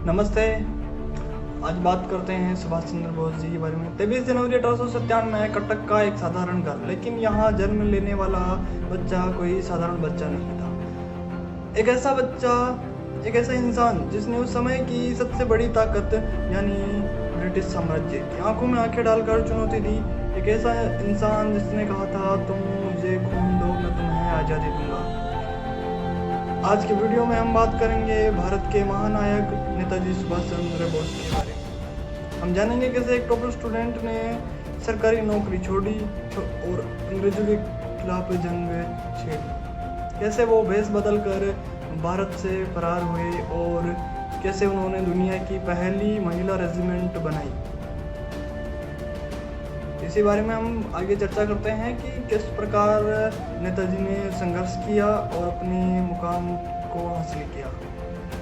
नमस्ते। आज बात करते हैं सुभाष चंद्र बोस जी के बारे में। 23 जनवरी 1897 में कटक का एक साधारण घर, लेकिन यहाँ जन्म लेने वाला बच्चा कोई साधारण बच्चा नहीं था। एक ऐसा इंसान जिसने उस समय की सबसे बड़ी ताकत यानी ब्रिटिश साम्राज्य की आंखों में आंखें डालकर चुनौती दी। एक ऐसा इंसान जिसने कहा था, तुम मुझे खून दो, मैं तुम्हें आज़ादी दूंगा। आज के वीडियो में हम बात करेंगे भारत के महानायक नेताजी सुभाष चंद्र बोस के बारे में। हम जानेंगे कैसे एक टॉपर स्टूडेंट ने सरकारी नौकरी छोड़ी और अंग्रेजों के खिलाफ जंग छेड़ी, कैसे वो भेष बदल कर भारत से फरार हुए और कैसे उन्होंने दुनिया की पहली महिला रेजिमेंट बनाई। इसी बारे में हम आगे चर्चा करते हैं कि किस प्रकार नेताजी ने संघर्ष किया और अपने मुकाम को हासिल किया।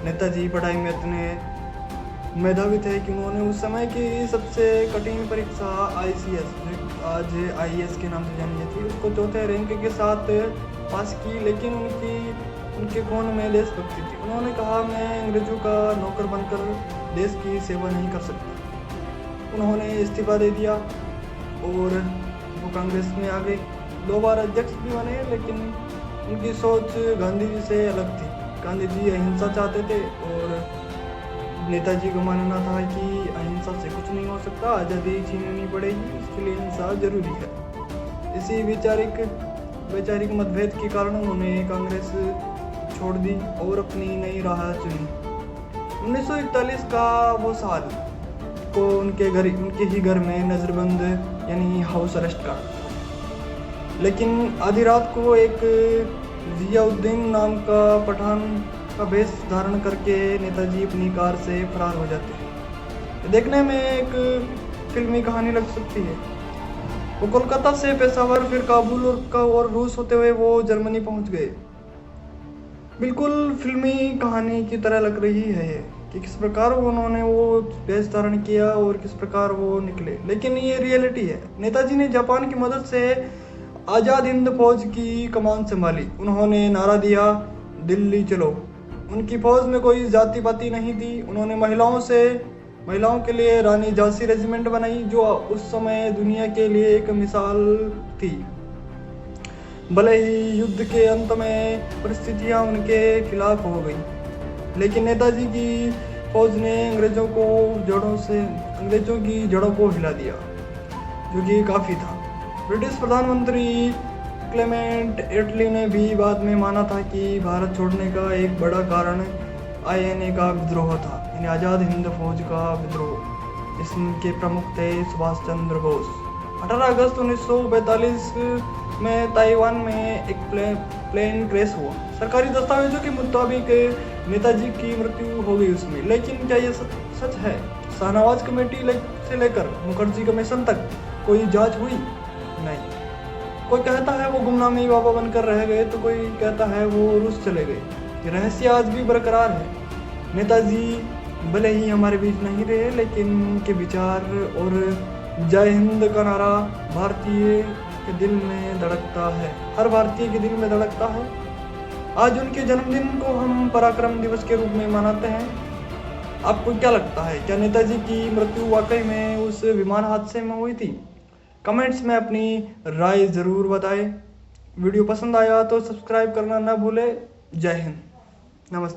नेताजी पढ़ाई में इतने मेधावी थे कि उन्होंने उस समय की सबसे कठिन परीक्षा ICS, आज IAS के नाम से जानी जाती है, उसको चौथे रैंक के साथ पास की। लेकिन उनके खून में देशभक्ति थी। उन्होंने कहा, मैं अंग्रेजों का नौकर बनकर देश की सेवा नहीं कर सकता। उन्होंने इस्तीफा दे दिया और वो कांग्रेस में आ गए। 2 बार अध्यक्ष भी बने, लेकिन उनकी सोच गांधी जी से अलग थी। गांधी जी अहिंसा चाहते थे और नेताजी को मानना था कि अहिंसा से कुछ नहीं हो सकता, आज़ादी छीननी पड़ेगी, इसके लिए हिंसा जरूरी है। इसी वैचारिक मतभेद के कारण उन्होंने कांग्रेस छोड़ दी और अपनी नई राह चुनी। 1941 का वो साल को उनके ही घर में नजरबंद यानी हाउस अरेस्ट का, लेकिन आधी रात को एक जियाउद्दीन नाम का पठान का वेश धारण करके नेताजी अपनी कार से फरार हो जाते हैं। देखने में एक फिल्मी कहानी लग सकती है। वो कोलकाता से पेशावर, फिर काबुल और रूस होते हुए वो जर्मनी पहुंच गए। बिल्कुल फिल्मी कहानी की तरह लग रही है कि किस प्रकार उन्होंने वो वेश धारण किया और किस प्रकार वो निकले, लेकिन ये रियलिटी है। नेताजी ने जापान की मदद से आज़ाद हिंद फौज की कमान संभाली। उन्होंने नारा दिया, दिल्ली चलो। उनकी फौज में कोई जाति पाति नहीं थी। उन्होंने महिलाओं के लिए रानी झांसी रेजिमेंट बनाई, जो उस समय दुनिया के लिए एक मिसाल थी। भले ही युद्ध के अंत में परिस्थितियां उनके खिलाफ हो गई, लेकिन नेताजी की फौज ने अंग्रेजों की जड़ों को हिला दिया, जो कि काफ़ी था। ब्रिटिश प्रधानमंत्री क्लेमेंट एटली ने भी बाद में माना था कि भारत छोड़ने का एक बड़ा कारण INA का विद्रोह था, यानी आज़ाद हिंद फौज का विद्रोह। इसके प्रमुख थे सुभाष चंद्र बोस। 18 अगस्त 1942 में ताइवान में एक प्लेन क्रैश हुआ। सरकारी दस्तावेजों के मुताबिक नेताजी की मृत्यु हो गई उसमें, लेकिन क्या ये सच है? शाहनवाज कमेटी से लेकर मुखर्जी कमीशन तक कोई जांच हुई? नहीं। कोई कहता है वो गुमनामी बाबा बनकर रह गए, तो कोई कहता है वो रूस चले गए। ये रहस्य आज भी बरकरार है। नेताजी भले ही हमारे बीच नहीं रहे, लेकिन उनके विचार और जय हिंद का नारा भारतीय के दिल में धड़कता है, हर भारतीय के दिल में धड़कता है। आज उनके जन्मदिन को हम पराक्रम दिवस के रूप में मनाते हैं। आपको क्या लगता है, क्या नेताजी की मृत्यु वाकई में उस विमान हादसे में हुई थी? कमेंट्स में अपनी राय जरूर बताएं। वीडियो पसंद आया तो सब्सक्राइब करना ना भूलें। जय हिंद, नमस्ते।